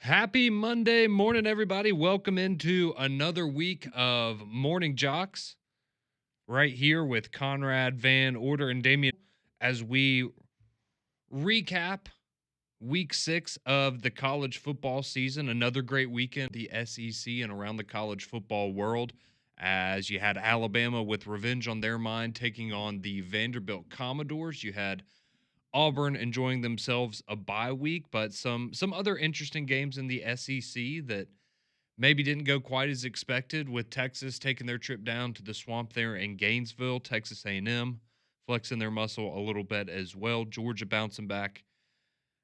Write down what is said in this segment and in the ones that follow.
Happy Monday morning, everybody. Welcome into another week of Morning Jocks right here with Conrad, Van Order, and Damien as we recap week 6 of the college football season. Another great weekend, the SEC and around the college football world, as you had Alabama with revenge on their mind taking on the Vanderbilt Commodores. You had Auburn enjoying themselves a bye week, but some other interesting games in the SEC that maybe didn't go quite as expected, with Texas taking their trip down to the swamp there in Gainesville, Texas A&M flexing their muscle a little bit as well. Georgia bouncing back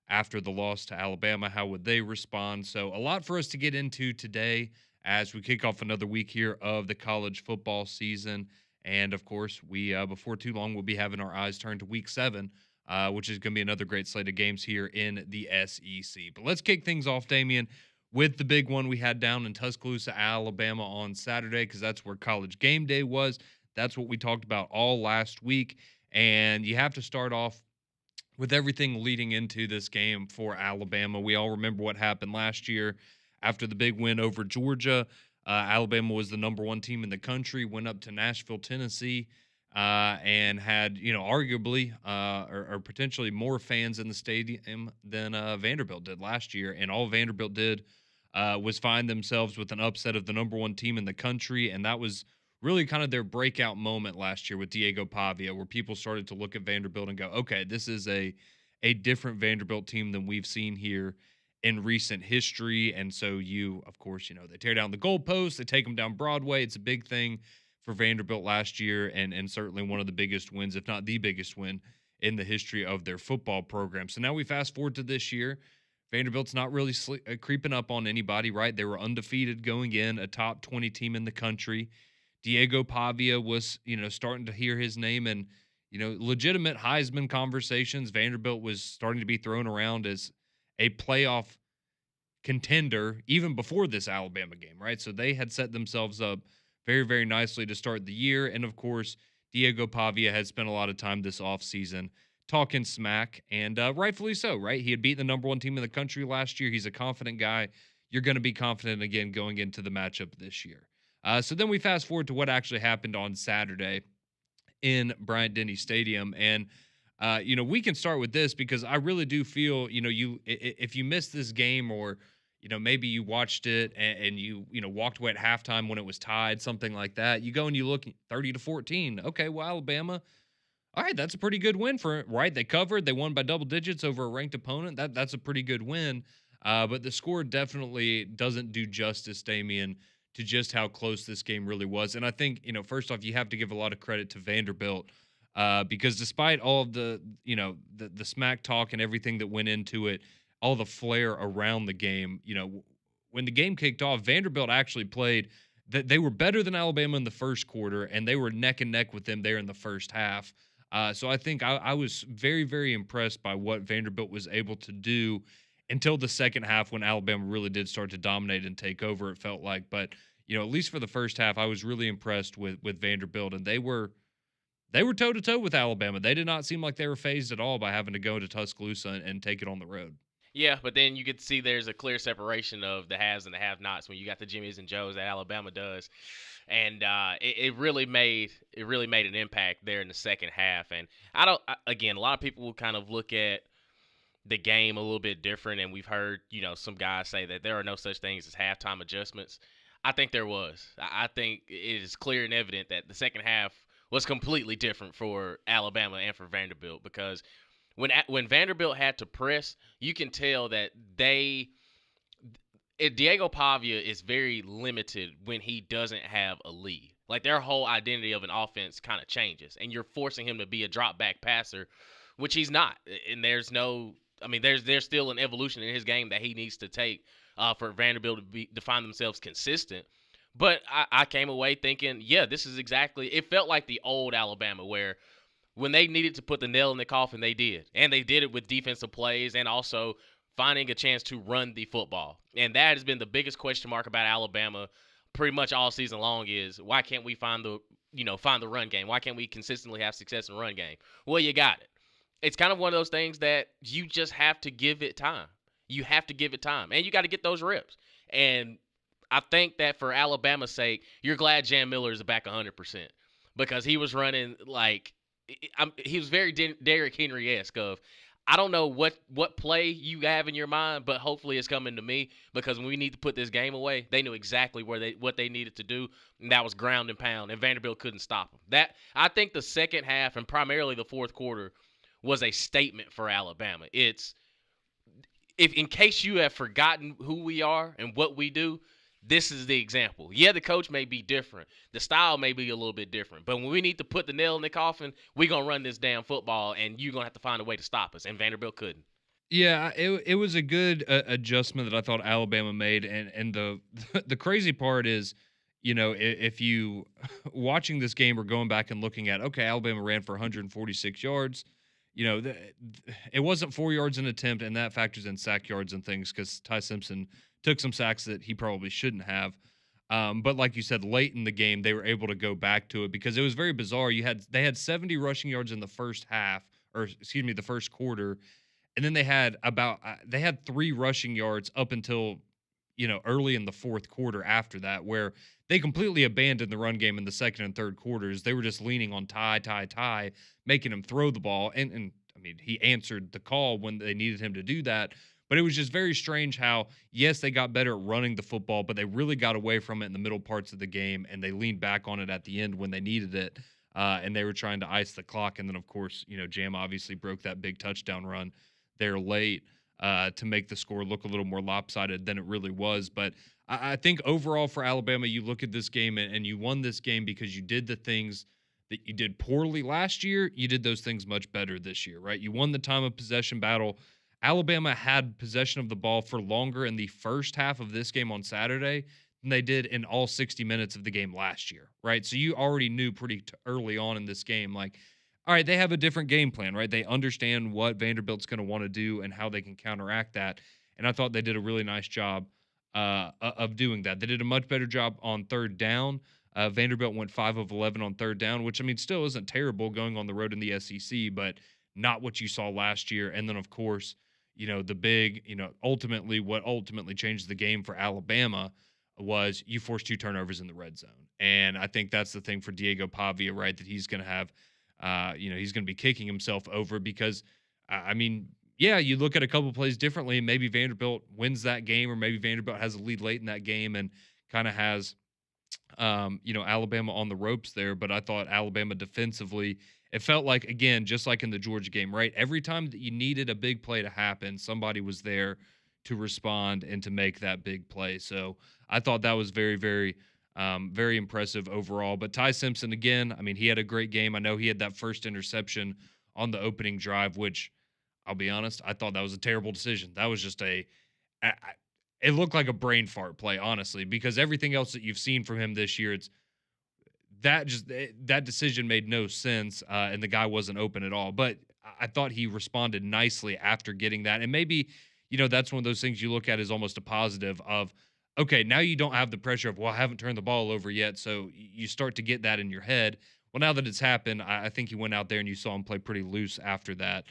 after the loss to Alabama. How would they respond? So a lot for us to get into today as we kick off another week here of the college football season. And of course, we before too long we'll be having our eyes turned to week 7, which is going to be another great slate of games here in the SEC. But let's kick things off, Damien, with the big one we had down in Tuscaloosa, Alabama on Saturday, because that's where College Game Day was. That's what we talked about all last week. And you have to start off with everything leading into this game for Alabama. We all remember what happened last year after the big win over Georgia. Alabama was the number 1 team in the country, went up to Nashville, Tennessee, and had, arguably or potentially more fans in the stadium than Vanderbilt did last year. And all Vanderbilt did was find themselves with an upset of the number 1 team in the country. And that was really kind of their breakout moment last year with Diego Pavia, where people started to look at Vanderbilt and go, okay, this is a different Vanderbilt team than we've seen here in recent history. And so of course, they tear down the goalposts, they take them down Broadway. It's a big thing for Vanderbilt last year, and certainly one of the biggest wins, if not the biggest win in the history of their football program. So now we fast forward to this year. Vanderbilt's not really creeping up on anybody, right? They were undefeated going in, a top 20 team in the country. Diego Pavia was, starting to hear his name and, legitimate Heisman conversations. Vanderbilt was starting to be thrown around as a playoff contender even before this Alabama game, right? So they had set themselves up very, very nicely to start the year. And of course, Diego Pavia had spent a lot of time this offseason talking smack, and rightfully so, right? He had beaten the number 1 team in the country last year. He's a confident guy. You're going to be confident again going into the matchup this year. So then we fast forward to what actually happened on Saturday in Bryant-Denny Stadium. And, we can start with this because I really do feel, if you missed this game, or, maybe you watched it and you walked away at halftime when it was tied, something like that, you go and you look 30-14. Okay, well, Alabama, all right, that's a pretty good win for it, right? They covered, they won by double digits over a ranked opponent. That's a pretty good win. But the score definitely doesn't do justice, Damien, to just how close this game really was. And I think, first off, you have to give a lot of credit to Vanderbilt, because despite all of the smack talk and everything that went into it, all the flair around the game, when the game kicked off, Vanderbilt actually played that they were better than Alabama in the first quarter, and they were neck and neck with them there in the first half. So I think I was very, very impressed by what Vanderbilt was able to do until the second half, when Alabama really did start to dominate and take over, it felt like. But, at least for the first half, I was really impressed with Vanderbilt, and they were toe-to-toe with Alabama. They did not seem like they were phased at all by having to go to Tuscaloosa and take it on the road. Yeah, but then you could see there's a clear separation of the haves and the have-nots when you got the Jimmies and Joes that Alabama does, and it really made an impact there in the second half. And again, a lot of people will kind of look at the game a little bit different, and we've heard some guys say that there are no such things as halftime adjustments. I think there was. I think it is clear and evident that the second half was completely different for Alabama and for Vanderbilt, because when Vanderbilt had to press, you can tell that Diego Pavia is very limited when he doesn't have a lead. Like, their whole identity of an offense kind of changes, and you're forcing him to be a drop back passer, which he's not. And there's still an evolution in his game that he needs to take for Vanderbilt to find themselves consistent. But I came away thinking, yeah, this is exactly – it felt like the old Alabama, where when they needed to put the nail in the coffin, they did. And they did it with defensive plays and also finding a chance to run the football. And that has been the biggest question mark about Alabama pretty much all season long, is why can't we find the run game? Why can't we consistently have success in the run game? Well, you got it. It's kind of one of those things that you just have to give it time. You have to give it time, and you got to get those reps. And I think that for Alabama's sake, you're glad Jan Miller is back 100% because he was running like he was very Derrick Henry-esque of I don't know what play you have in your mind, but hopefully it's coming to me because when we need to put this game away, they knew exactly what they needed to do, and that was ground and pound, and Vanderbilt couldn't stop them. That I think the second half and primarily the fourth quarter was a statement for Alabama. It's if in case you have forgotten who we are and what we do, this is the example. Yeah, the coach may be different. The style may be a little bit different. But when we need to put the nail in the coffin, we're going to run this damn football, and you're going to have to find a way to stop us. And Vanderbilt couldn't. Yeah, it was a good adjustment that I thought Alabama made, and the the crazy part is, if you watching this game or going back and looking at, okay, Alabama ran for 146 yards, it wasn't 4 yards an attempt, and that factors in sack yards and things because Ty Simpson took some sacks that he probably shouldn't have. But like you said, late in the game, they were able to go back to it because it was very bizarre. They had 70 rushing yards in the first half, or excuse me, the first quarter, and then they had 3 rushing yards up until early in the fourth quarter after that, where they completely abandoned the run game in the second and third quarters. They were just leaning on Ty, making him throw the ball. And I mean, he answered the call when they needed him to do that. But it was just very strange how, yes, they got better at running the football, but they really got away from it in the middle parts of the game, and they leaned back on it at the end when they needed it. And they were trying to ice the clock. And then, of course, Jam obviously broke that big touchdown run there late to make the score look a little more lopsided than it really was. But I think overall for Alabama, you look at this game and you won this game because you did the things that you did poorly last year. You did those things much better this year, right? You won the time of possession battle. Alabama had possession of the ball for longer in the first half of this game on Saturday than they did in all 60 minutes of the game last year, right? So you already knew pretty early on in this game, like, all right, they have a different game plan, right? They understand what Vanderbilt's going to want to do and how they can counteract that. And I thought they did a really nice job of doing that. They did a much better job on third down. Vanderbilt went 5 of 11 on third down, which, I mean, still isn't terrible going on the road in the SEC, but not what you saw last year. And then, of course, the big, ultimately what ultimately changed the game for Alabama was you forced 2 turnovers in the red zone. And I think that's the thing for Diego Pavia, right, that he's going to have he's going to be kicking himself over because, I mean, yeah, you look at a couple plays differently. Maybe Vanderbilt wins that game, or maybe Vanderbilt has a lead late in that game and kind of has, Alabama on the ropes there. But I thought Alabama defensively, it felt like, again, just like in the Georgia game, right? Every time that you needed a big play to happen, somebody was there to respond and to make that big play. So I thought that was very, very very impressive overall. But Ty Simpson, again, I mean, he had a great game. I know he had that first interception on the opening drive, which I'll be honest, I thought that was a terrible decision. That was just it looked like a brain fart play, honestly, because everything else that you've seen from him this year, that decision made no sense, and the guy wasn't open at all. But I thought he responded nicely after getting that. And maybe, that's one of those things you look at as almost a positive of, okay, now you don't have the pressure of, well, I haven't turned the ball over yet. So you start to get that in your head. Well, now that it's happened, I think he went out there and you saw him play pretty loose after that.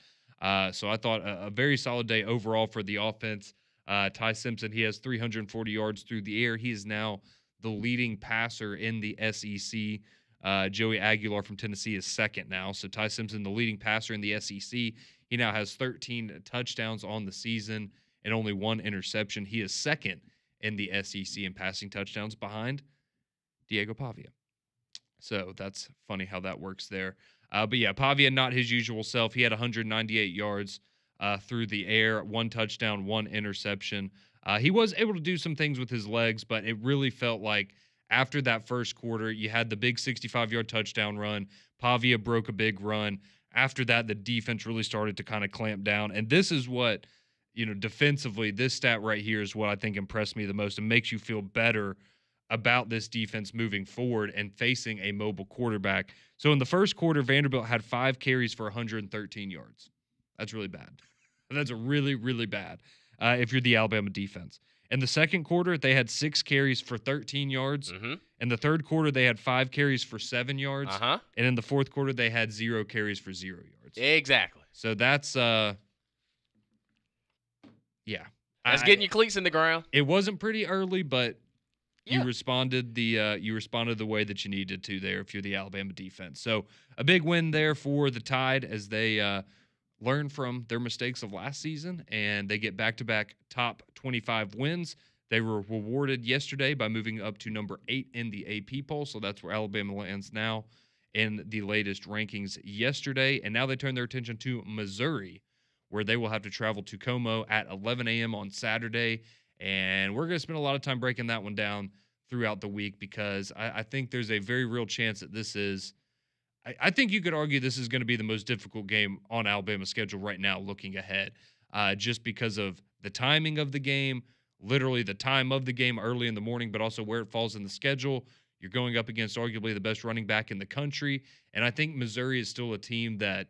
So I thought a very solid day overall for the offense. Ty Simpson, he has 340 yards through the air. He is now the leading passer in the SEC. Joey Aguilar from Tennessee is second now. So Ty Simpson, the leading passer in the SEC. He now has 13 touchdowns on the season and only 1 interception. He is second in the SEC in passing touchdowns behind Diego Pavia. So that's funny how that works there. But yeah, Pavia, not his usual self. He had 198 yards through the air, 1 touchdown, 1 interception. He was able to do some things with his legs, but it really felt like after that first quarter, you had the big 65-yard touchdown run. Pavia broke a big run. After that, the defense really started to kind of clamp down. And this is what, defensively, this stat right here is what I think impressed me the most and makes you feel better about this defense moving forward and facing a mobile quarterback. So in the first quarter, Vanderbilt had 5 carries for 113 yards. That's really bad. That's really, really bad if you're the Alabama defense. In the second quarter, they had 6 carries for 13 yards. Mm-hmm. In the third quarter, they had 5 carries for 7 yards. Uh-huh. And in the fourth quarter, they had 0 carries for 0 yards. Exactly. So that's, yeah, That's I getting your cleats in the ground. It wasn't pretty early, but Yeah. you responded the way that you needed to there if you're the Alabama defense. So a big win there for the Tide as they learn from their mistakes of last season and they get back-to-back top 25 wins. They were rewarded yesterday by moving up to number 8 in the AP poll, so that's where Alabama lands now in the latest rankings yesterday. And now they turn their attention to Missouri, where they will have to travel to Como at 11 a.m. on Saturday. And we're going to spend a lot of time breaking that one down throughout the week because I think there's a very real chance that this is. I think you could argue this is going to be the most difficult game on Alabama's schedule right now, looking ahead, just because of the timing of the game, literally the time of the game early in the morning, but also where it falls in the schedule. You're going up against arguably the best running back in the country. And I think Missouri is still a team that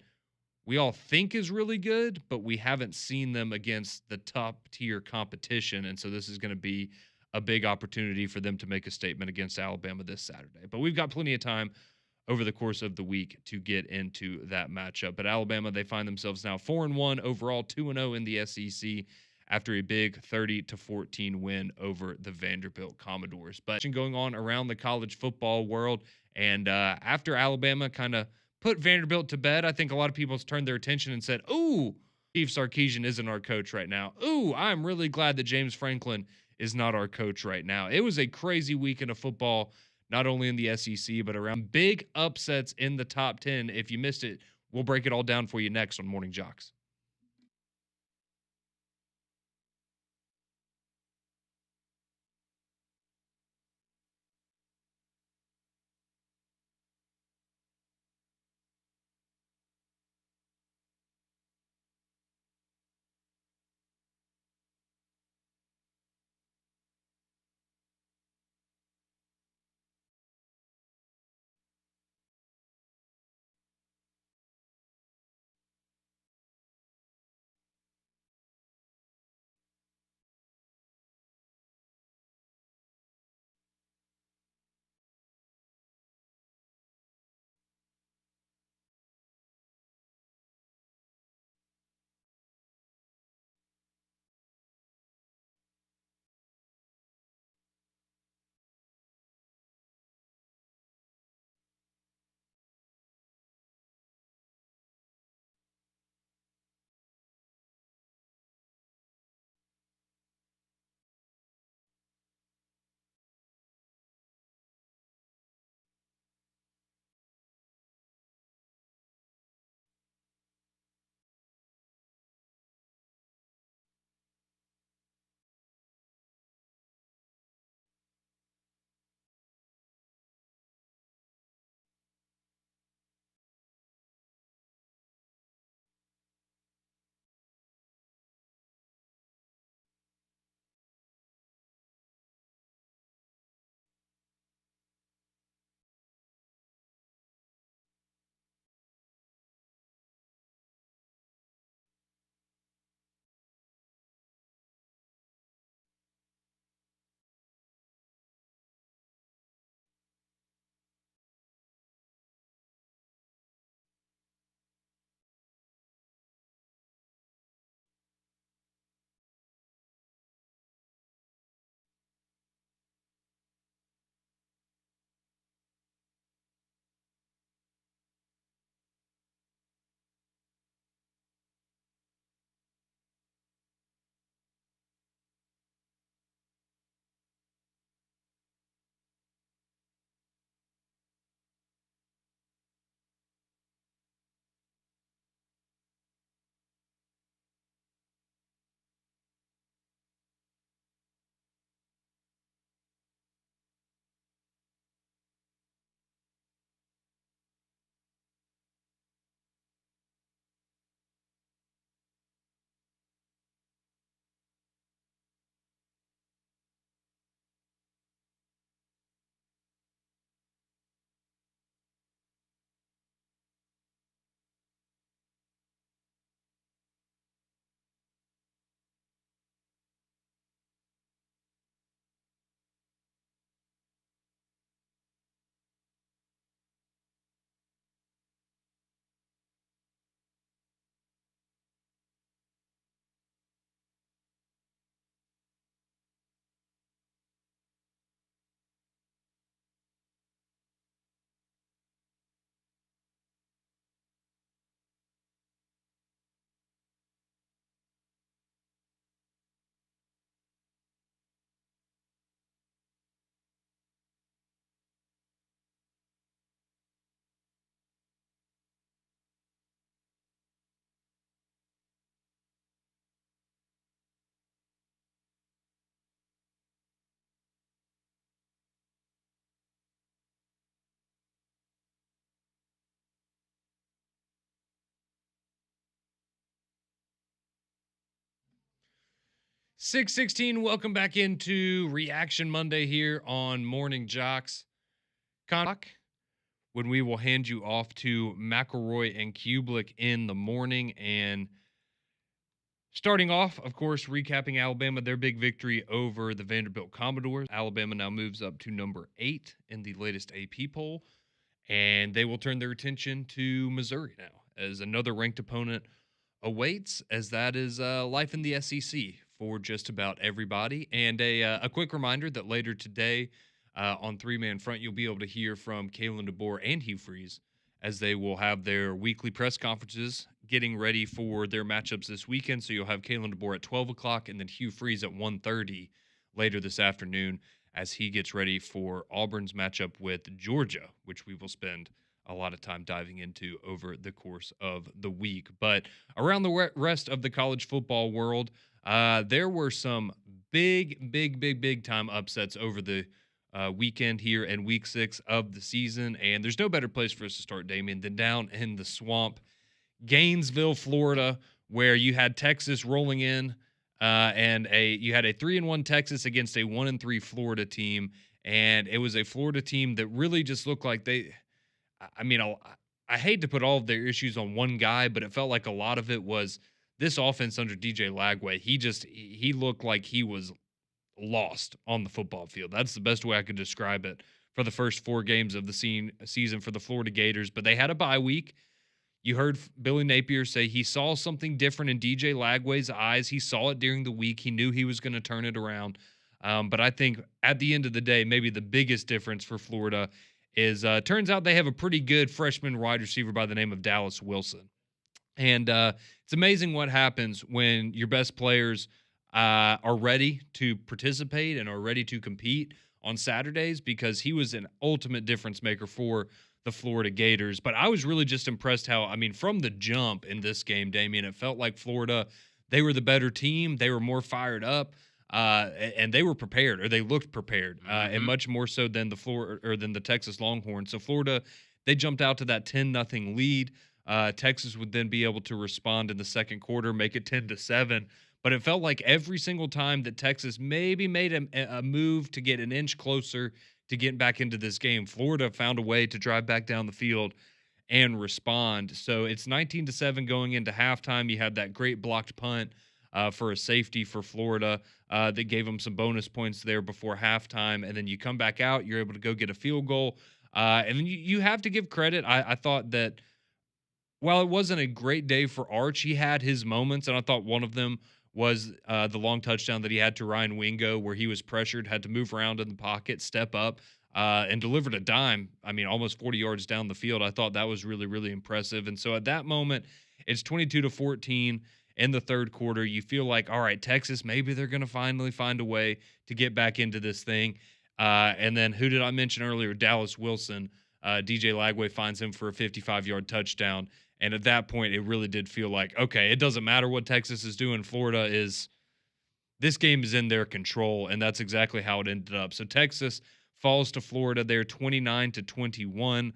we all think is really good, but we haven't seen them against the top tier competition. And so this is going to be a big opportunity for them to make a statement against Alabama this Saturday. But we've got plenty of time over the course of the week to get into that matchup. But Alabama, they find themselves now 4-1 overall, 2-0 in the SEC after a big 30-14 win over the Vanderbilt Commodores. But going on around the college football world, and after Alabama kind of put Vanderbilt to bed, I think a lot of people turned their attention and said, "Ooh, Steve Sarkisian isn't our coach right now. Ooh, I'm really glad that James Franklin is not our coach right now." It was a crazy weekend of football, not only in the SEC, but around big upsets in the top 10. If you missed it, we'll break it all down for you next on Morning Jocks. 616, welcome back into Reaction Monday here on Morning Jocks. When we will hand you off to McElroy and Kublik in the morning. And starting off, of course, recapping Alabama, their big victory over the Vanderbilt Commodores. Alabama now moves up to number 8 in the latest AP poll, and they will turn their attention to Missouri now as another ranked opponent awaits, as that is life in the SEC for just about everybody. And a quick reminder that later today on Three Man Front, you'll be able to hear from Kalen DeBoer and Hugh Freeze as they will have their weekly press conferences getting ready for their matchups this weekend. So you'll have Kalen DeBoer at 12 o'clock and then Hugh Freeze at 1:30 later this afternoon as he gets ready for Auburn's matchup with Georgia, which we will spend a lot of time diving into over the course of the week. But around the rest of the college football world, there were some big time upsets over the weekend here in week 6 of the season. And there's no better place for us to start, Damien, than down in the swamp, Gainesville, Florida, where you had Texas rolling in and you had a 3-1 Texas against a 1-3 Florida team. And it was a Florida team that really just looked like I hate to put all of their issues on one guy, but it felt like a lot of it was this offense under DJ Lagway. He looked like he was lost on the football field. That's the best way I could describe it for the first 4 games of the season for the Florida Gators. But they had a bye week. You heard Billy Napier say he saw something different in DJ Lagway's eyes. He saw it during the week. He knew he was going to turn it around. But I think at the end of the day, maybe the biggest difference for Florida is turns out they have a pretty good freshman wide receiver by the name of Dallas Wilson. And it's amazing what happens when your best players are ready to participate and are ready to compete on Saturdays, because he was an ultimate difference maker for the Florida Gators. But I was really just impressed how, from the jump in this game, Damien, it felt like Florida, they were the better team. They were more fired up. And they were prepared, or they looked prepared, and much more so than the Texas Longhorns. So Florida, they jumped out to that 10-0 lead. Texas would then be able to respond in the second quarter, make it 10-7. But it felt like every single time that Texas maybe made a move to get an inch closer to getting back into this game, Florida found a way to drive back down the field and respond. So it's 19-7 going into halftime. You had that great blocked punt for a safety for Florida that gave them some bonus points there before halftime. And then you come back out, you're able to go get a field goal. And then you have to give credit. I thought that while it wasn't a great day for Arch, he had his moments, and I thought one of them was the long touchdown that he had to Ryan Wingo, where he was pressured, had to move around in the pocket, step up, and delivered a dime. Almost 40 yards down the field. I thought that was really, really impressive. And so at that moment, it's 22-14 in the third quarter. You feel like, all right, Texas, maybe they're going to finally find a way to get back into this thing. And then who did I mention earlier? Dallas Wilson. DJ Lagway finds him for a 55-yard touchdown. And at that point, it really did feel like, okay, it doesn't matter what Texas is doing. This game is in their control, and that's exactly how it ended up. So Texas falls to Florida there 29-21.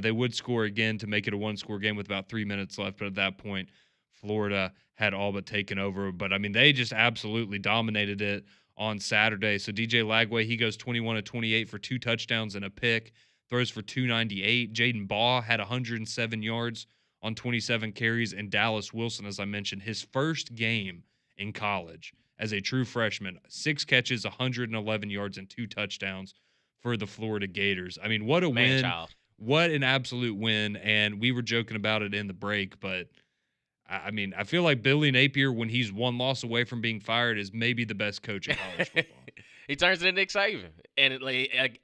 They would score again to make it a one-score game with about 3 minutes left, but at that point, Florida had all but taken over. But, they just absolutely dominated it on Saturday. So DJ Lagway, he goes 21-28 for 2 touchdowns and a pick, throws for 298. Jaden Baugh had 107 yards on 27 carries, and Dallas Wilson, as I mentioned, his first game in college as a true freshman, 6 catches, 111 yards, and 2 touchdowns for the Florida Gators. What a win. Child. What an absolute win. And we were joking about it in the break, but I feel like Billy Napier, when he's one loss away from being fired, is maybe the best coach in college football. He turns into Nick Saban. And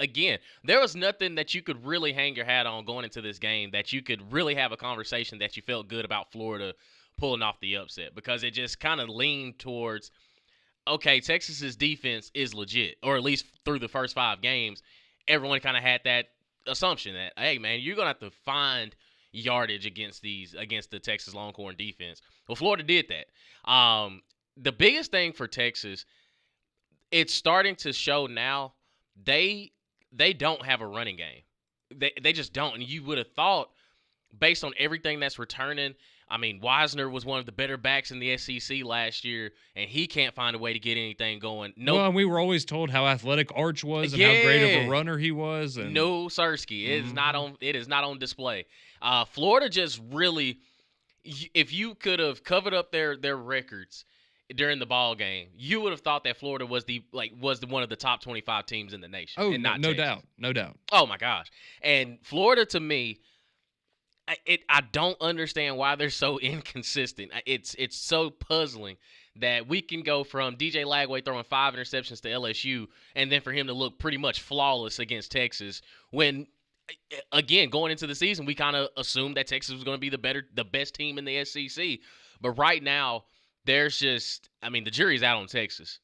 again, there was nothing that you could really hang your hat on going into this game that you could really have a conversation that you felt good about Florida pulling off the upset, because it just kind of leaned towards, okay, Texas's defense is legit, or at least through the first 5 games, everyone kind of had that assumption that, hey, man, you're going to have to find yardage against the Texas Longhorn defense. Well, Florida did that. The biggest thing for Texas, it's starting to show now, they don't have a running game. They just don't. And you would have thought based on everything that's returning. I mean, Wisner was one of the better backs in the SEC last year, and he can't find a way to get anything going. Well, Nope. and we were always told how athletic Arch was and how great of a Yeah. runner he was, and No, Sirski. It is not mhm. on. It is not on display. Florida just really. If you could have covered up their records during the ball game, you would have thought that Florida was one of the top 25 teams in the nation, Oh, and no, not no Texas. doubt, no doubt. Oh my gosh! And Florida to me, I don't understand why they're so inconsistent. It's so puzzling that we can go from DJ Lagway throwing 5 interceptions to LSU, and then for him to look pretty much flawless against Texas. When again going into the season, we kind of assumed that Texas was going to be the best team in the SEC. But right now, there's just, I mean, the jury's out on Texas.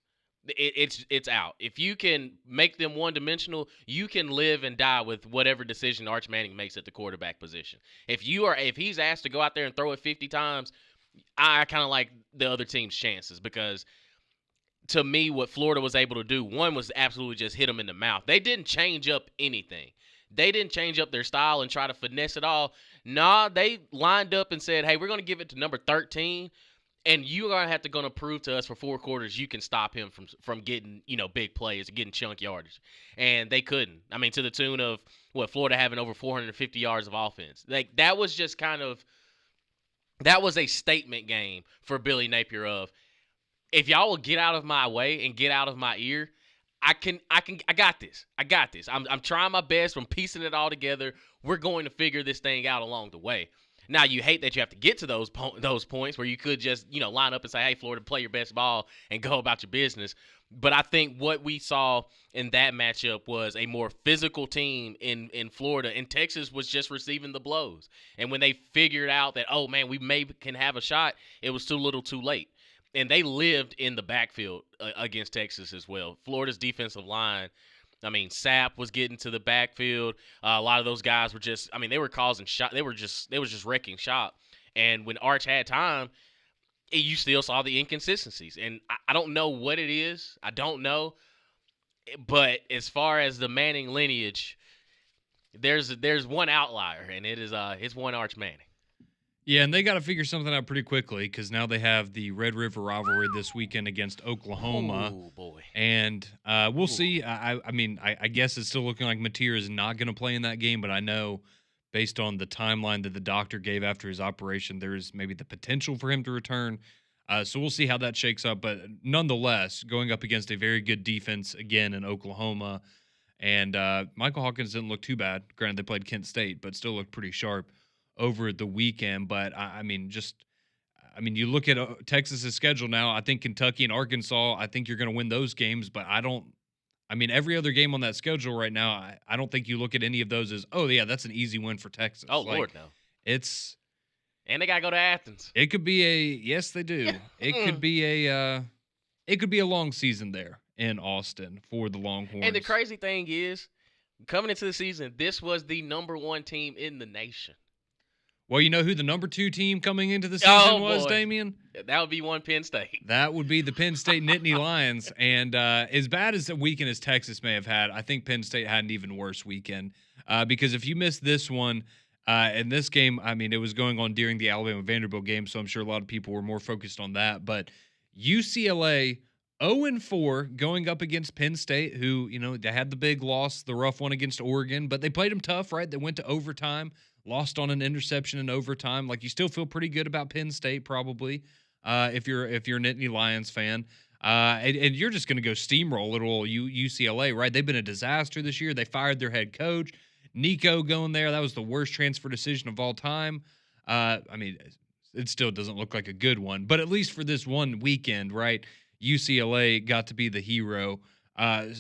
It's out. If you can make them one dimensional, you can live and die with whatever decision Arch Manning makes at the quarterback position. If he's asked to go out there and throw it 50 times, I kind of like the other team's chances, because to me, what Florida was able to do, one was absolutely just hit them in the mouth. They didn't change up anything. They didn't change up their style and try to finesse it all. Nah, they lined up and said, hey, we're going to give it to number 13, and you are gonna prove to us for 4 quarters you can stop him from getting, big plays, getting chunk yardage. And they couldn't. I mean, to the tune of Florida having over 450 yards of offense. Like, that was just that was a statement game for Billy Napier of, if y'all will get out of my way and get out of my ear, I got this. I got this. I'm trying my best. I'm piecing it all together. We're going to figure this thing out along the way. Now, you hate that you have to get to those points where you could just, line up and say, hey, Florida, play your best ball and go about your business. But I think what we saw in that matchup was a more physical team in Florida, and Texas was just receiving the blows. And when they figured out that, oh, man, we maybe can have a shot, it was too little too late. And they lived in the backfield against Texas as well. Florida's defensive line, I mean, Sapp was getting to the backfield. A lot of those guys were just, I mean, they were causing shot. They were just wrecking shop. And when Arch had time, you still saw the inconsistencies. And I don't know what it is. I don't know. But as far as the Manning lineage, there's one outlier, and it's one Arch Manning. Yeah, and they got to figure something out pretty quickly, because now they have the Red River rivalry this weekend against Oklahoma. Oh, boy. And we'll see. I mean, I guess it's still looking like Mateer is not going to play in that game, but I know based on the timeline that the doctor gave after his operation, there's maybe the potential for him to return. So we'll see how that shakes up. But nonetheless, going up against a very good defense again in Oklahoma. And Michael Hawkins didn't look too bad. Granted, they played Kent State, but still looked pretty sharp over the weekend. But I mean, you look at Texas's schedule now. I think Kentucky and Arkansas, I think you're going to win those games, but every other game on that schedule right now, I don't think you look at any of those as, oh yeah, that's an easy win for Texas. Oh, Lord, no. And they got to go to Athens. It could be yes, they do. It could be a long season there in Austin for the Longhorns. And the crazy thing is, coming into the season, this was the number 1 team in the nation. Well, you know who the number 2 team coming into the season was, boy. Damien? That would be one Penn State. That would be the Penn State Nittany Lions. And as bad as a weekend as Texas may have had, I think Penn State had an even worse weekend. Because if you missed this one, in this game, I mean, it was going on during the Alabama-Vanderbilt game, so I'm sure a lot of people were more focused on that. But UCLA 0-4 going up against Penn State, who, they had the big loss, the rough one against Oregon, but they played them tough, right? They went to overtime. Lost on an interception in overtime. Like, you still feel pretty good about Penn State, probably, if you're a Nittany Lions fan. And you're just going to go steamroll little UCLA, right? They've been a disaster this year. They fired their head coach. Nico going there, that was the worst transfer decision of all time. I mean, it still doesn't look like a good one. But at least for this one weekend, right, UCLA got to be the hero. I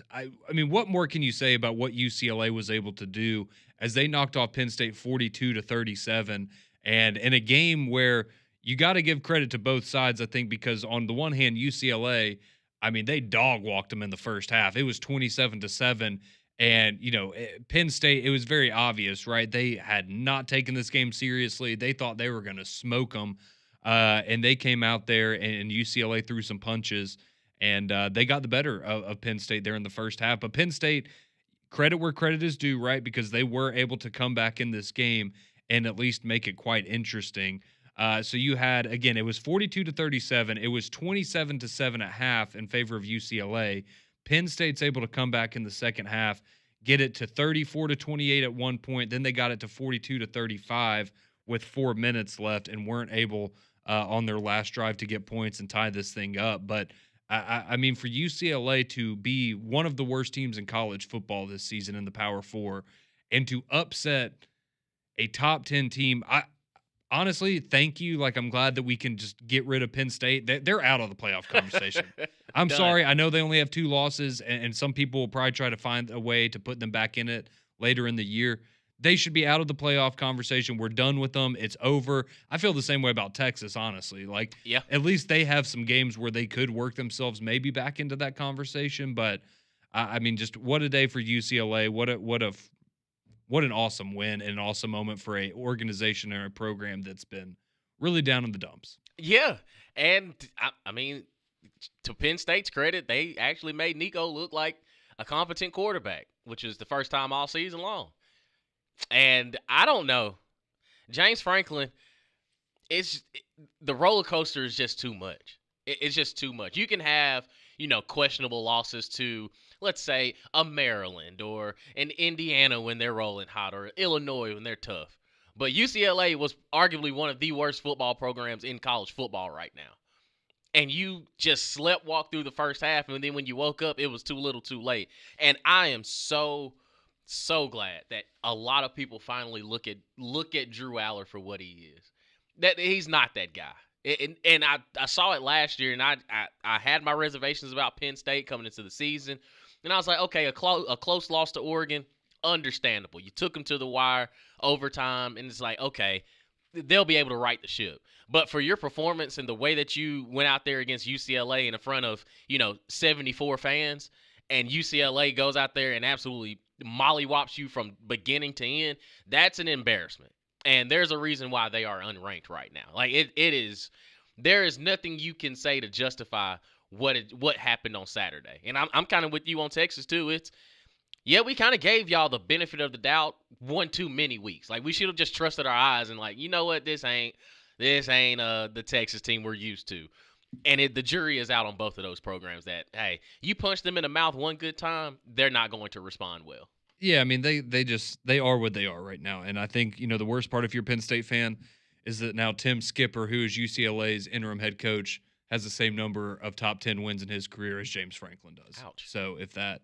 mean, what more can you say about what UCLA was able to do as they knocked off Penn State 42-37, and in a game where you got to give credit to both sides, I think, because on the one hand, UCLA, I mean, they dog walked them in the first half. It was 27-7, and Penn State, it was very obvious, right? They had not taken this game seriously. They thought they were going to smoke them, and they came out there, and UCLA threw some punches. And they got the better of Penn State there in the first half. But Penn State, credit where credit is due, right? Because they were able to come back in this game and at least make it quite interesting. So you had, again, it was 42-37. It was 27-7 at half in favor of UCLA. Penn State's able to come back in the second half, get it to 34-28 at one point. Then they got it to 42-35 with 4 minutes left and weren't able on their last drive to get points and tie this thing up. But I mean, for UCLA to be one of the worst teams in college football this season in the Power Four and to upset a top 10 team, I honestly, thank you. Like, I'm glad that we can just get rid of Penn State. They're out of the playoff conversation. I'm Done. sorry. I know they only have 2 losses, and some people will probably try to find a way to put them back in it later in the year. They should be out of the playoff conversation. We're done with them. It's over. I feel the same way about Texas, honestly. Like, Yeah. at least they have some games where they could work themselves maybe back into that conversation. But I mean, just what a day for UCLA. What an awesome win and an awesome moment for a organization or a program that's been really down in the dumps. Yeah. And I mean, to Penn State's credit, they actually made Nico look like a competent quarterback, which is the first time all season long. And I don't know. James Franklin, it's the roller coaster is just too much. It's just too much. You can have, questionable losses to, let's say, a Maryland or an Indiana when they're rolling hot or Illinois when they're tough. But UCLA was arguably one of the worst football programs in college football right now. And you just slept walk through the first half, and then when you woke up, it was too little too late. And I am so glad that a lot of people finally look at Drew Aller for what he is. That he's not that guy. And I saw it last year, and I had my reservations about Penn State coming into the season, and I was like, okay, a close loss to Oregon, understandable. You took them to the wire, overtime, and it's like, okay, they'll be able to right the ship. But for your performance and the way that you went out there against UCLA in front of 74 fans, and UCLA goes out there and absolutely mollywops you from beginning to end, that's an embarrassment. And there's a reason why they are unranked right now. Like it is, there is nothing you can say to justify what happened on Saturday. And I'm kind of with you on Texas too. It's yeah, we kind of gave y'all the benefit of the doubt one too many weeks. Like we should have just trusted our eyes and like, you know what, this ain't the Texas team we're used to. And the jury is out on both of those programs that, hey, you punch them in the mouth one good time, they're not going to respond well. Yeah, I mean they are what they are right now, and I think the worst part if you're a Penn State fan is that now Tim Skipper, who is UCLA's interim head coach, has the same number of top 10 wins in his career as James Franklin does. Ouch. So if that,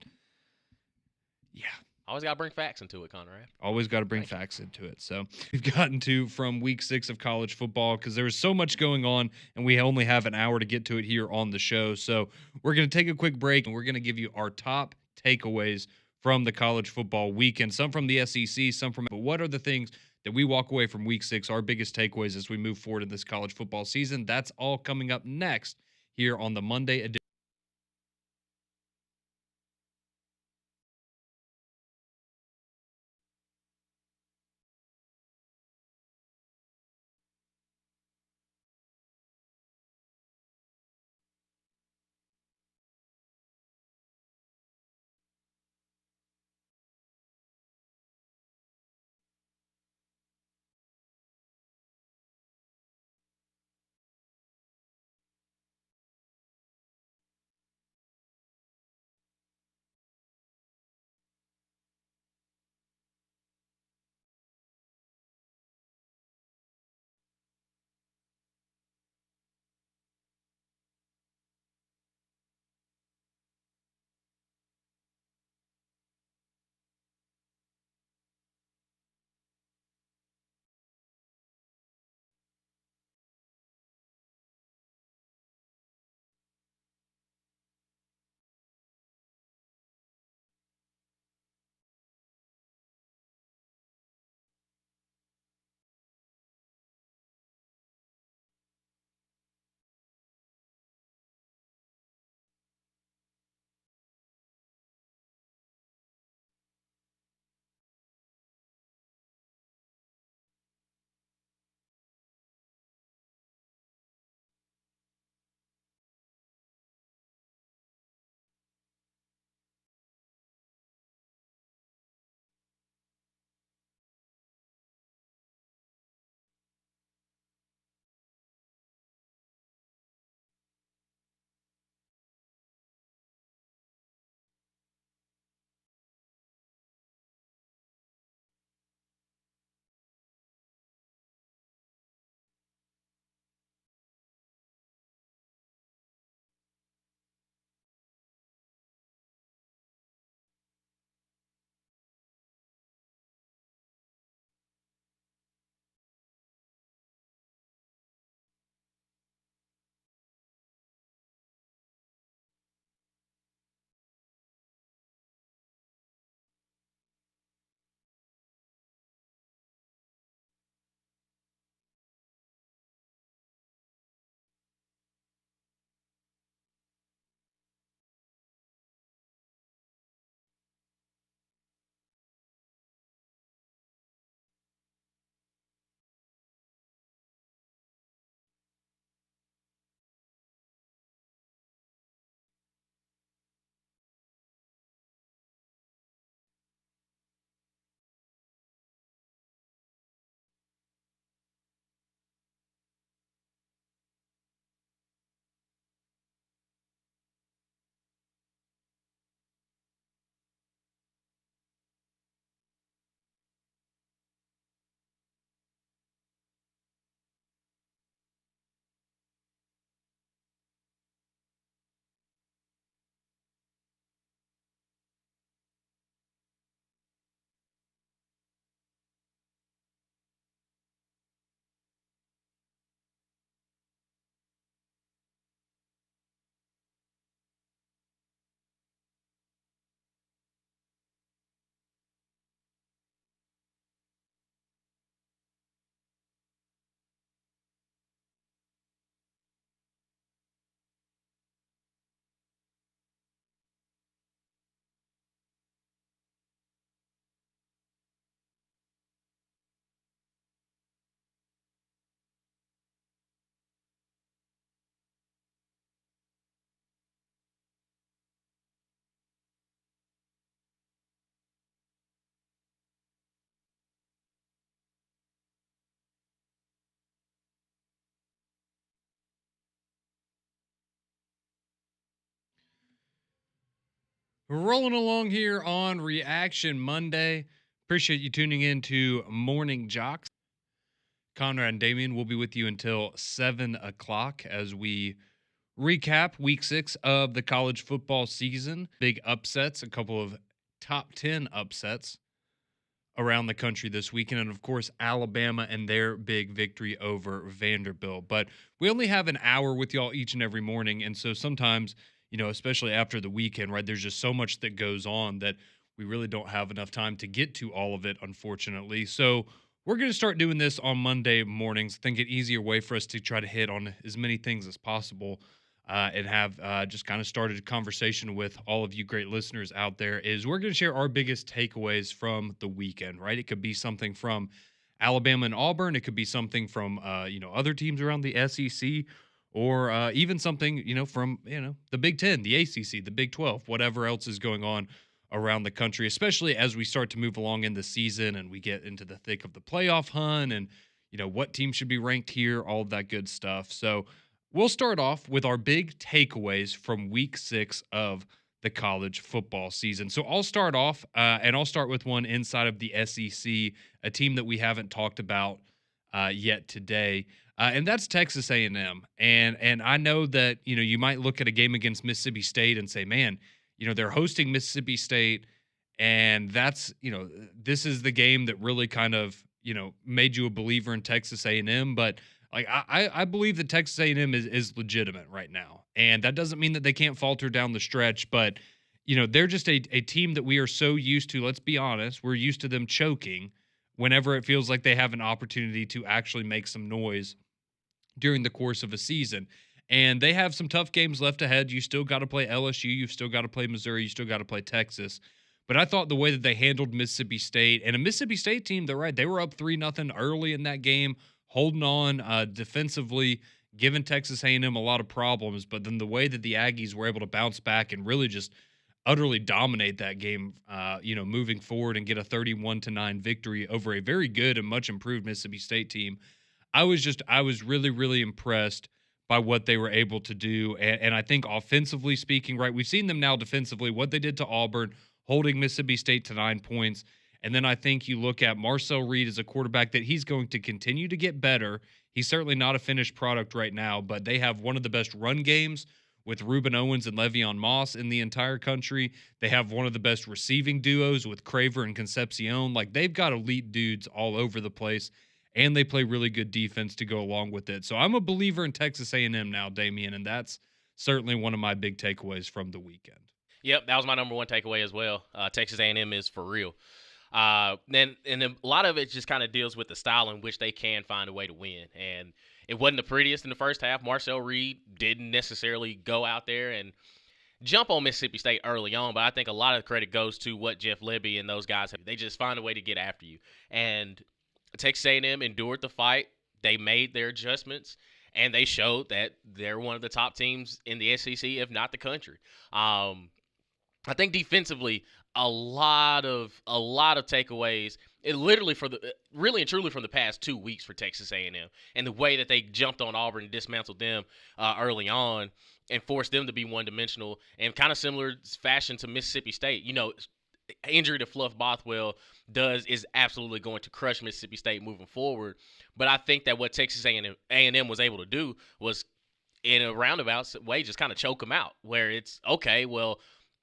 yeah, Always got to bring facts into it, Conrad. always got to bring facts into it. So we've gotten to from week 6 of college football because there was so much going on, and we only have an hour to get to it here on the show. So we're going to take a quick break, and we're going to give you our top takeaways from the college football weekend. Some from the SEC, some from. But what are the things that we walk away from week 6? Our biggest takeaways as we move forward in this college football season. That's all coming up next here on the Monday edition. Rolling along here on Reaction Monday. Appreciate you tuning in to Morning Jocks. Conrad and Damien will be with you until 7 o'clock as we recap week 6 of the college football season. Big upsets, a couple of top 10 upsets around the country this weekend. And of course, Alabama and their big victory over Vanderbilt. But we only have an hour with y'all each and every morning. And so sometimes, especially after the weekend, right, there's just so much that goes on that we really don't have enough time to get to all of it, unfortunately. So we're going to start doing this on Monday mornings. I think an easier way for us to try to hit on as many things as possible and have just kind of started a conversation with all of you great listeners out there is we're going to share our biggest takeaways from the weekend, right? It could be something from Alabama and Auburn. It could be something from, other teams around the SEC or even something, from, the Big Ten, the ACC, the Big 12, whatever else is going on around the country, especially as we start to move along in the season and we get into the thick of the playoff hunt and, what team should be ranked here, all of that good stuff. So we'll start off with our big takeaways from week 6 of the college football season. So I'll start off, and I'll start with one inside of the SEC, a team that we haven't talked about yet today, and that's Texas A&M. And I know that you might look at a game against Mississippi State and say, man, they're hosting Mississippi State, and that's this is the game that really kind of made you a believer in Texas A&M, but like I believe that Texas A&M is legitimate right now, and that doesn't mean that they can't falter down the stretch. But they're just a team that we are so used to. Let's be honest, we're used to them choking whenever it feels like they have an opportunity to actually make some noise during the course of a season. And they have some tough games left ahead. You still got to play LSU. You've still got to play Missouri. You still got to play Texas. But I thought the way that they handled Mississippi State and a Mississippi State team, they're right. They were up 3-0 early in that game, holding on defensively, giving Texas A&M a lot of problems. But then the way that the Aggies were able to bounce back and really just utterly dominate that game, moving forward and get a 31-9 victory over a very good and much improved Mississippi State team. I was really, really impressed by what they were able to do. And I think offensively speaking, right, we've seen them now defensively, what they did to Auburn, holding Mississippi State to 9 points. And then I think you look at Marcel Reed as a quarterback that he's going to continue to get better. He's certainly not a finished product right now, but they have one of the best run games with Reuben Owens and Le'Veon Moss in the entire country. They have one of the best receiving duos with Craver and Concepcion. Like, they've got elite dudes all over the place, and they play really good defense to go along with it. So I'm a believer in Texas A&M now, Damien, and that's certainly one of my big takeaways from the weekend. Yep, that was my number one takeaway as well. Texas A&M is for real. Then a lot of it just kind of deals with the style in which they can find a way to win. And it wasn't the prettiest in the first half. Marcel Reed didn't necessarily go out there and jump on Mississippi State early on, but I think a lot of the credit goes to what Jeff Lebby and those guys have. They just find a way to get after you. And Texas A&M endured the fight. They made their adjustments, and they showed that they're one of the top teams in the SEC, if not the country. I think defensively, a lot of takeaways. It literally really and truly from the past 2 weeks for Texas A&M, and the way that they jumped on Auburn and dismantled them early on and forced them to be one-dimensional, and kind of similar fashion to Mississippi State. Injury to Fluff Bothwell is absolutely going to crush Mississippi State moving forward. But I think that what Texas A&M was able to do was, in a roundabout way, just kind of choke them out. Where it's okay, well,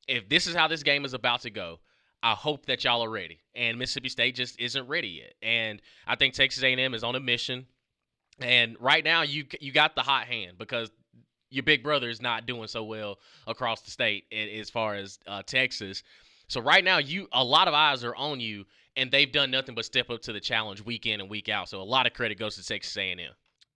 if this is how this game is about to go, I hope that y'all are ready. And Mississippi State just isn't ready yet. And I think Texas A&M is on a mission. And right now you got the hot hand because your big brother is not doing so well across the state as far as Texas. So right now a lot of eyes are on you, and they've done nothing but step up to the challenge week in and week out. So a lot of credit goes to Texas A&M.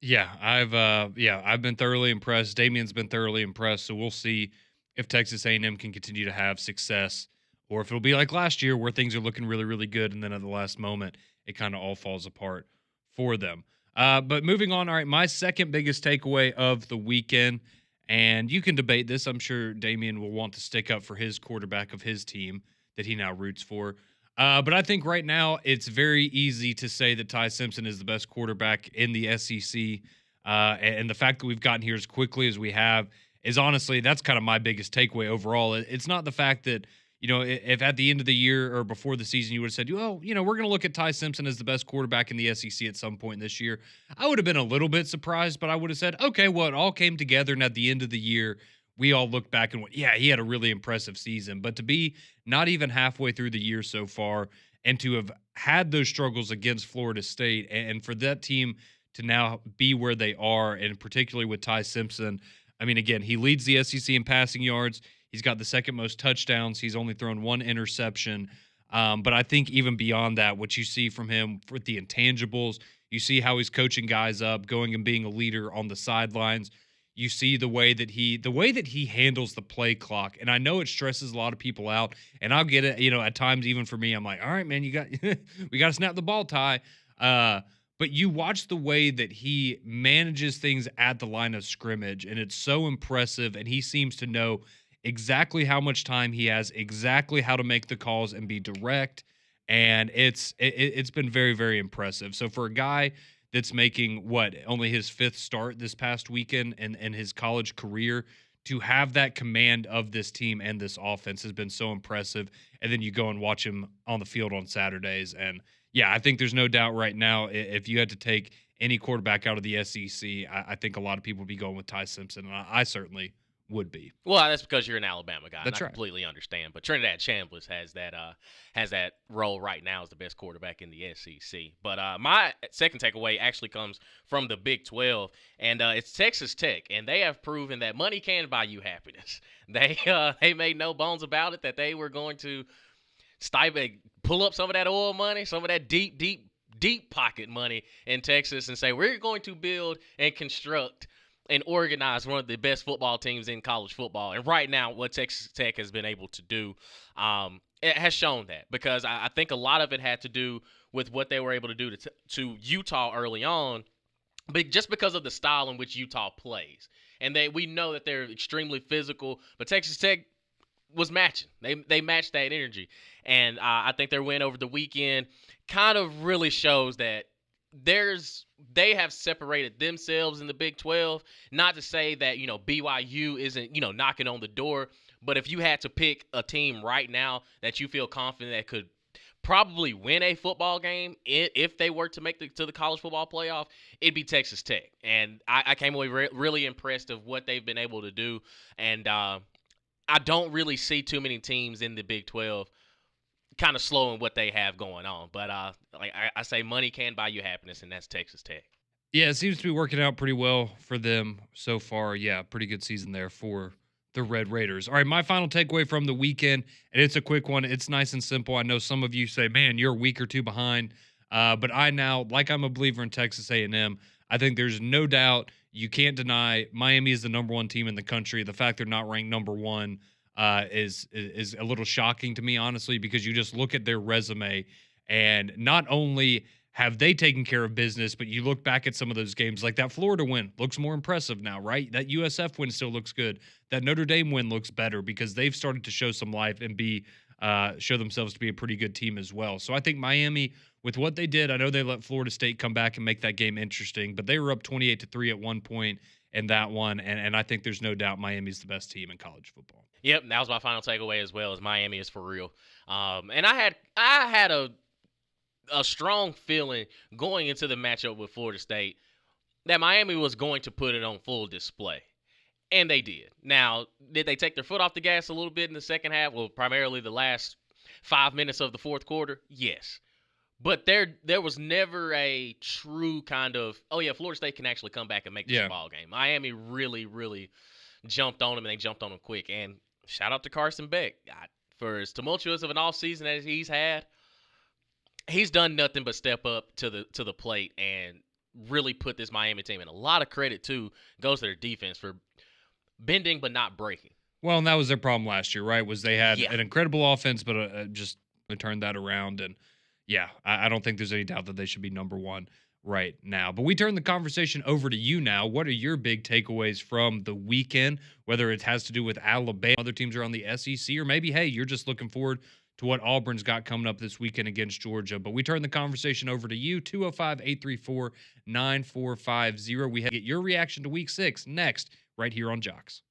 Yeah, I've been thoroughly impressed. Damien's been thoroughly impressed. So we'll see if Texas A&M can continue to have success, or if it'll be like last year where things are looking really, really good, and then at the last moment, it kind of all falls apart for them. But moving on, all right, my second biggest takeaway of the weekend, and you can debate this. I'm sure Damien will want to stick up for his quarterback of his team that he now roots for. But I think right now it's very easy to say that Ty Simpson is the best quarterback in the SEC. And the fact that we've gotten here as quickly as we have is honestly, that's kind of my biggest takeaway overall. It's not the fact that, if at the end of the year or before the season you would have said, "Oh, we're going to look at Ty Simpson as the best quarterback in the SEC at some point this year," I would have been a little bit surprised, but I would have said, "Okay, well, it all came together, and at the end of the year, we all look back and went, yeah, he had a really impressive season." But to be not even halfway through the year so far, and to have had those struggles against Florida State, and for that team to now be where they are, and particularly with Ty Simpson, I mean, again, he leads the SEC in passing yards. He's got the second most touchdowns. He's only thrown one interception. But I think even beyond that, what you see from him with the intangibles, you see how he's coaching guys up, going and being a leader on the sidelines. You see the way that he handles the play clock, and I know it stresses a lot of people out. And I'll get it. At times, even for me, I'm like, all right, man, we got to snap the ball, Ty. But you watch the way that he manages things at the line of scrimmage, and it's so impressive. And he seems to know exactly how much time he has, exactly how to make the calls and be direct. And it's been very, very impressive. So for a guy that's making only his fifth start this past weekend and his college career, to have that command of this team and this offense has been so impressive. And then you go and watch him on the field on Saturdays. And yeah, I think there's no doubt right now, if you had to take any quarterback out of the SEC, I think a lot of people would be going with Ty Simpson. And I certainly would be. Well, that's because you're an Alabama guy. That's and I right. completely understand. But Trinidad Chambliss has that role right now as the best quarterback in the SEC. But my second takeaway actually comes from the Big 12, and it's Texas Tech, and they have proven that money can buy you happiness. They made no bones about it that they were going to pull up some of that oil money, some of that deep pocket money in Texas, and say we're going to build and construct and organize one of the best football teams in college football. And right now, what Texas Tech has been able to do, it has shown that, because I think a lot of it had to do with what they were able to do to Utah early on, but just because of the style in which Utah plays. And we know that they're extremely physical, but Texas Tech was matching. They matched that energy. And I think their win over the weekend kind of really shows that they have separated themselves in the Big 12. Not to say that, BYU isn't, knocking on the door, but if you had to pick a team right now that you feel confident that could probably win a football game if they were to make to the college football playoff, it'd be Texas Tech. And I came away really impressed of what they've been able to do. And I don't really see too many teams in the Big 12 kind of slowing what they have going on. But like I say, money can buy you happiness, and that's Texas Tech. Yeah, it seems to be working out pretty well for them so far. Yeah, pretty good season there for the Red Raiders. All right, my final takeaway from the weekend, and it's a quick one. It's nice and simple. I know some of you say, man, you're a week or two behind. But I now, like I'm a believer in Texas A&M, I think there's no doubt you can't deny Miami is the number one team in the country. The fact they're not ranked number one is a little shocking to me, honestly, because you just look at their resume, and not only have they taken care of business, but you look back at some of those games, like that Florida win looks more impressive now, right? That USF win still looks good. That Notre Dame win looks better because they've started to show some life and show themselves to be a pretty good team as well. So I think Miami, with what they did, I know they let Florida State come back and make that game interesting, but they were up 28-3 at one point in that one, and I think there's no doubt Miami's the best team in college football. Yep, that was my final takeaway as well, as Miami is for real. And I had a strong feeling going into the matchup with Florida State that Miami was going to put it on full display. And they did. Now, did they take their foot off the gas a little bit in the second half? Well, primarily the last 5 minutes of the fourth quarter? Yes. But there was never a true kind of, oh yeah, Florida State can actually come back and make this a ball game. Miami really, really jumped on them, and they jumped on them quick. And shout out to Carson Beck. For as tumultuous of an offseason as he's had, he's done nothing but step up to the plate and really put this Miami team in. A lot of credit, too, goes to their defense for bending but not breaking. Well, and that was their problem last year, right? Was they had an incredible offense, but just turned that around. And yeah, I don't think there's any doubt that they should be number one right now. But we turn the conversation over to you now. What are your big takeaways from the weekend, whether it has to do with Alabama, other teams are on the SEC, or maybe, hey, you're just looking forward to what Auburn's got coming up this weekend against Georgia. But we turn the conversation over to you, 205-834-9450. We get your reaction to Week 6 next, right here on JOX.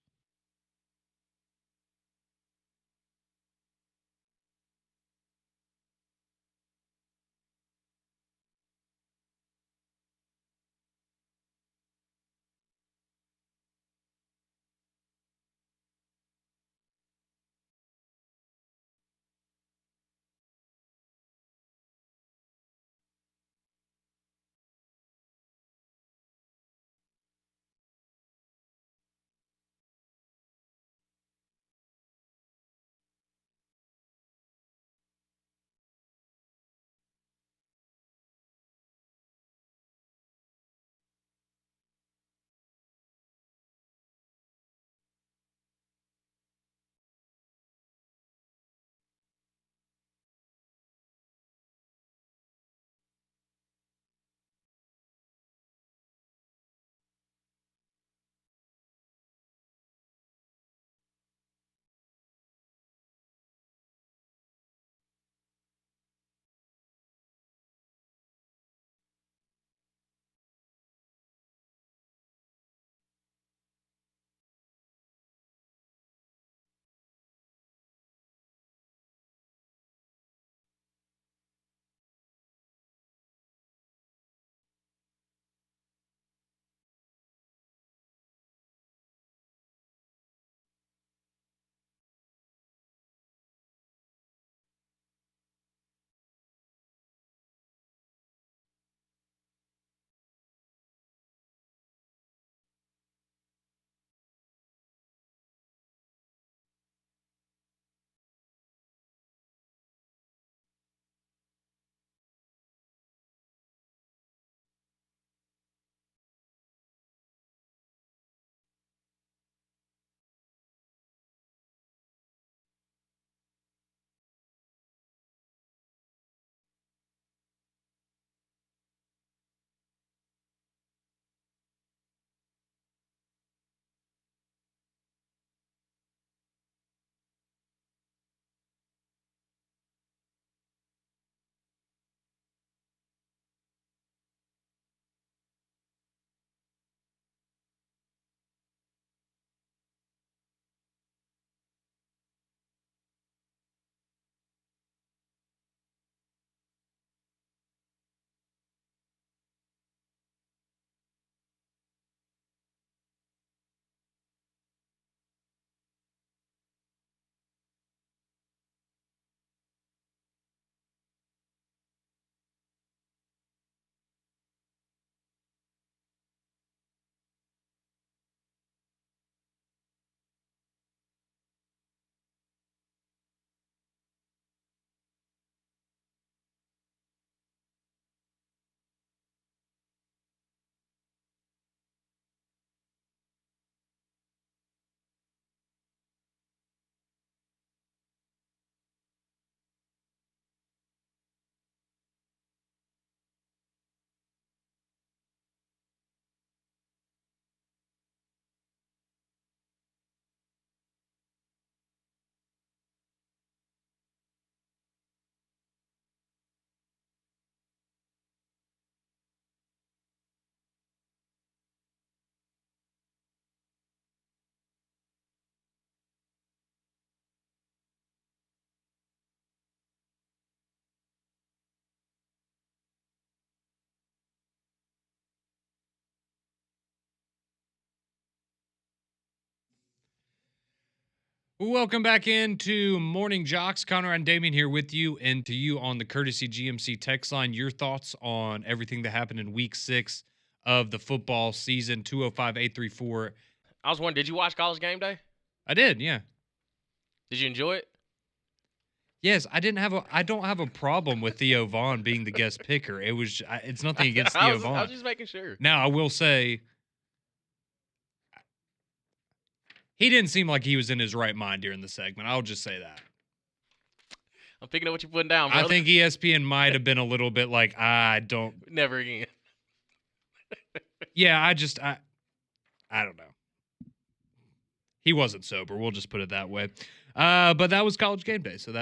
Welcome back into Morning Jocks. Conrad and Damien here with you, and to you on the courtesy GMC text line. Your thoughts on everything that happened in week 6 of the football season. 205-834. I was wondering, did you watch College Game Day? I did, yeah. Did you enjoy it? Yes, I don't have a problem with Theo Vaughn being the guest picker. It's nothing against Theo Vaughn. I was just making sure. Now, I will say he didn't seem like he was in his right mind during the segment. I'll just say that. I'm picking up what you're putting down, brother. I think ESPN might have been a little bit like, I don't. Never again. Yeah, I don't know. He wasn't sober. We'll just put it that way. But that was College Game Day. So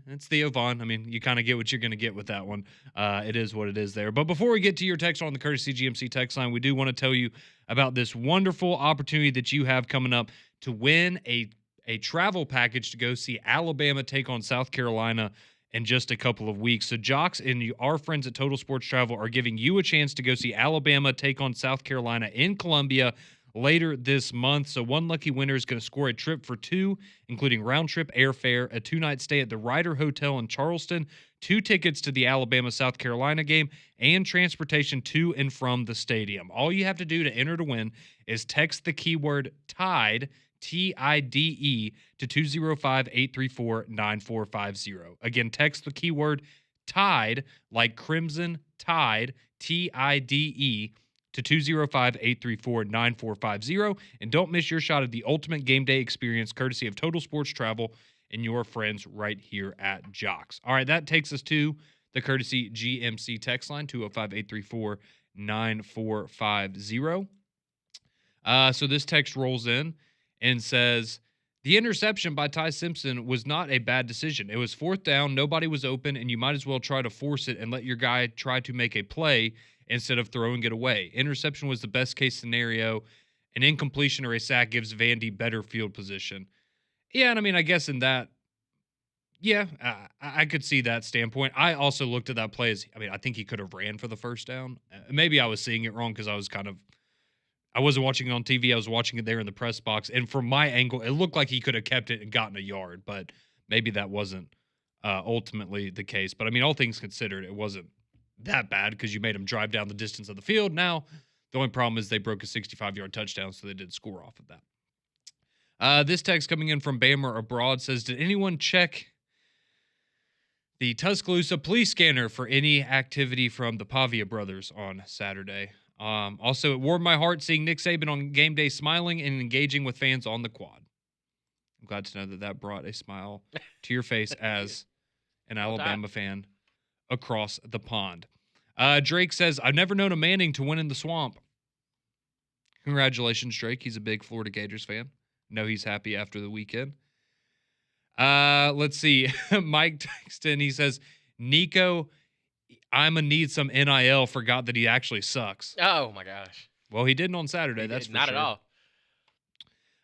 it's Theo Vaughn. I mean, you kind of get what you're going to get with that one. It is what it is there. But before we get to your text on the courtesy GMC text line, we do want to tell you about this wonderful opportunity that you have coming up to win a travel package to go see Alabama take on South Carolina in just a couple of weeks. So Jocks and our friends at Total Sports Travel are giving you a chance to go see Alabama take on South Carolina in Columbia later this month. So one lucky winner is going to score a trip for 2, including round-trip airfare, a 2-night stay at the Ryder Hotel in Charleston, 2 tickets to the Alabama-South Carolina game, and transportation to and from the stadium. All you have to do to enter to win is text the keyword TIDE, TIDE, to 205-834-9450. Again, text the keyword TIDE, like Crimson Tide, TIDE, to 205-834-9450. And don't miss your shot at the ultimate game day experience, courtesy of Total Sports Travel and your friends right here at JOX. All right, that takes us to the courtesy GMC text line, 205-834-9450. So this text rolls in and says, the interception by Ty Simpson was not a bad decision. It was 4th down, nobody was open, and you might as well try to force it and let your guy try to make a play instead of throwing it away. Interception was the best case scenario. An incompletion or a sack gives Vandy better field position. Yeah, and I mean, I guess in that, yeah, I could see that standpoint. I also looked at that play as, I mean, I think he could have ran for the first down. Maybe I was seeing it wrong because I wasn't watching it on TV. I was watching it there in the press box. And from my angle, it looked like he could have kept it and gotten a yard, but maybe that wasn't ultimately the case. But I mean, all things considered, it wasn't that bad because you made him drive down the distance of the field. Now, the only problem is they broke a 65-yard touchdown, so they did score off of that. This text coming in from Bammer Abroad says, did anyone check the Tuscaloosa police scanner for any activity from the Pavia brothers on Saturday? Also, it warmed my heart seeing Nick Saban on game day smiling and engaging with fans on the quad. I'm glad to know that brought a smile to your face as an Alabama fan across the pond. Drake says, I've never known a Manning to win in the swamp. Congratulations, Drake. He's a big Florida Gators fan. Know he's happy after the weekend. Let's see. Mike Texton, he says, Nico, I'ma need some NIL, forgot that he actually sucks. Oh, my gosh. Well, he didn't on Saturday, that's for sure. Not at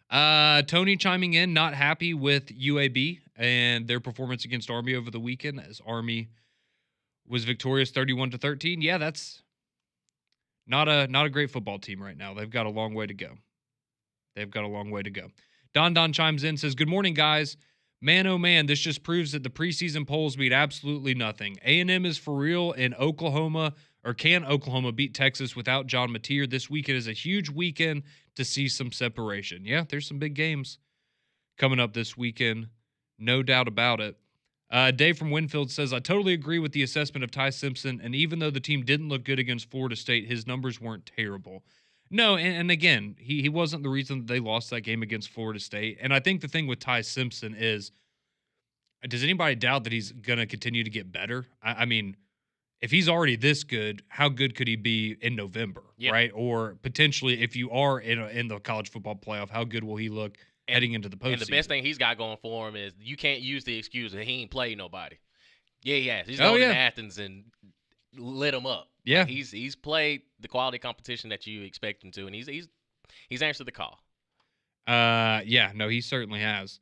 all. Tony chiming in, not happy with UAB and their performance against Army over the weekend as Army was victorious 31-13. Yeah, that's not a great football team right now. They've got a long way to go. Don chimes in, says, good morning, guys. Man, oh man, this just proves that the preseason polls mean absolutely nothing. A&M is for real, and can Oklahoma beat Texas without John Mateer? This weekend is a huge weekend to see some separation. Yeah, there's some big games coming up this weekend. No doubt about it. Dave from Winfield says, I totally agree with the assessment of Ty Simpson, and even though the team didn't look good against Florida State, his numbers weren't terrible. No, and again, he wasn't the reason that they lost that game against Florida State. And I think the thing with Ty Simpson is, does anybody doubt that he's going to continue to get better? I mean, if he's already this good, how good could he be in November, right? Or potentially, if you are in the college football playoff, how good will he look heading into the postseason? And the best thing he's got going for him is you can't use the excuse that he ain't played nobody. Yeah, he has. He's going to Athens and lit him up. Yeah, like he's played the quality competition that you expect him to, and he's answered the call. He certainly has.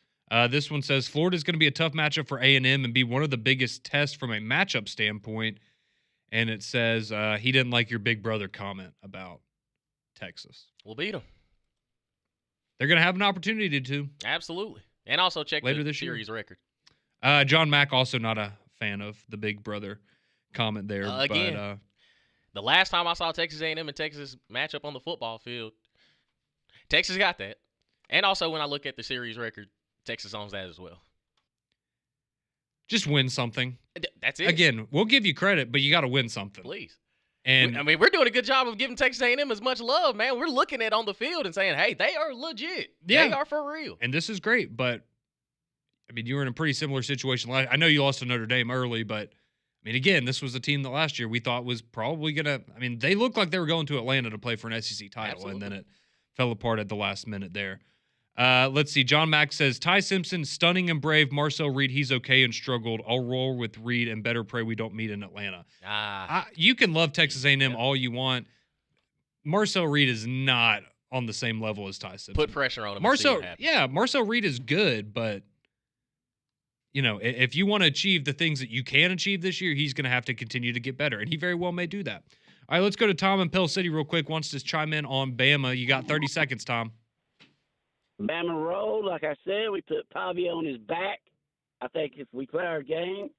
This one says Florida's going to be a tough matchup for A&M and be one of the biggest tests from a matchup standpoint. And it says he didn't like your big brother comment about Texas. We'll beat them. They're going to have an opportunity to. Absolutely. And also check later the this year. series record. John Mack, also not a fan of the Big Brother comment there, Again, but the last time I saw Texas A&M and Texas match up on the football field, Texas got that. And also when I look at the series record, Texas owns that as well. just win something. That's it. Again, we'll give you credit, but you got to win something. Please. And I mean, we're doing a good job of giving Texas A&M as much love, man. We're looking at on the field and saying, hey, they are legit. Yeah. They are for real. And this is great, but I mean, you were in a pretty similar situation. I know you lost to Notre Dame early, but I mean, again, this was a team that last year we thought was probably going to – I mean, they looked like they were going to Atlanta to play for an SEC title, Absolutely. and then it fell apart at the last minute there. Let's see. John Mack says, Ty Simpson, stunning and brave. Marcel Reed, he's okay and struggled. I'll roll with Reed and better pray we don't meet in Atlanta. You can love Texas A&M all you want. Marcel Reed is not on the same level as Ty Simpson. Put pressure on him. Marcel Reed is good, but you know, if you want to achieve the things that you can achieve this year, he's going to have to continue to get better, and he very well may do that. All right, let's go to Tom in Pell City real quick. Wants to chime in on Bama. You got 30 seconds, Tom. Bama roll, like I said, we put Pavia on his back. I think if we play our game,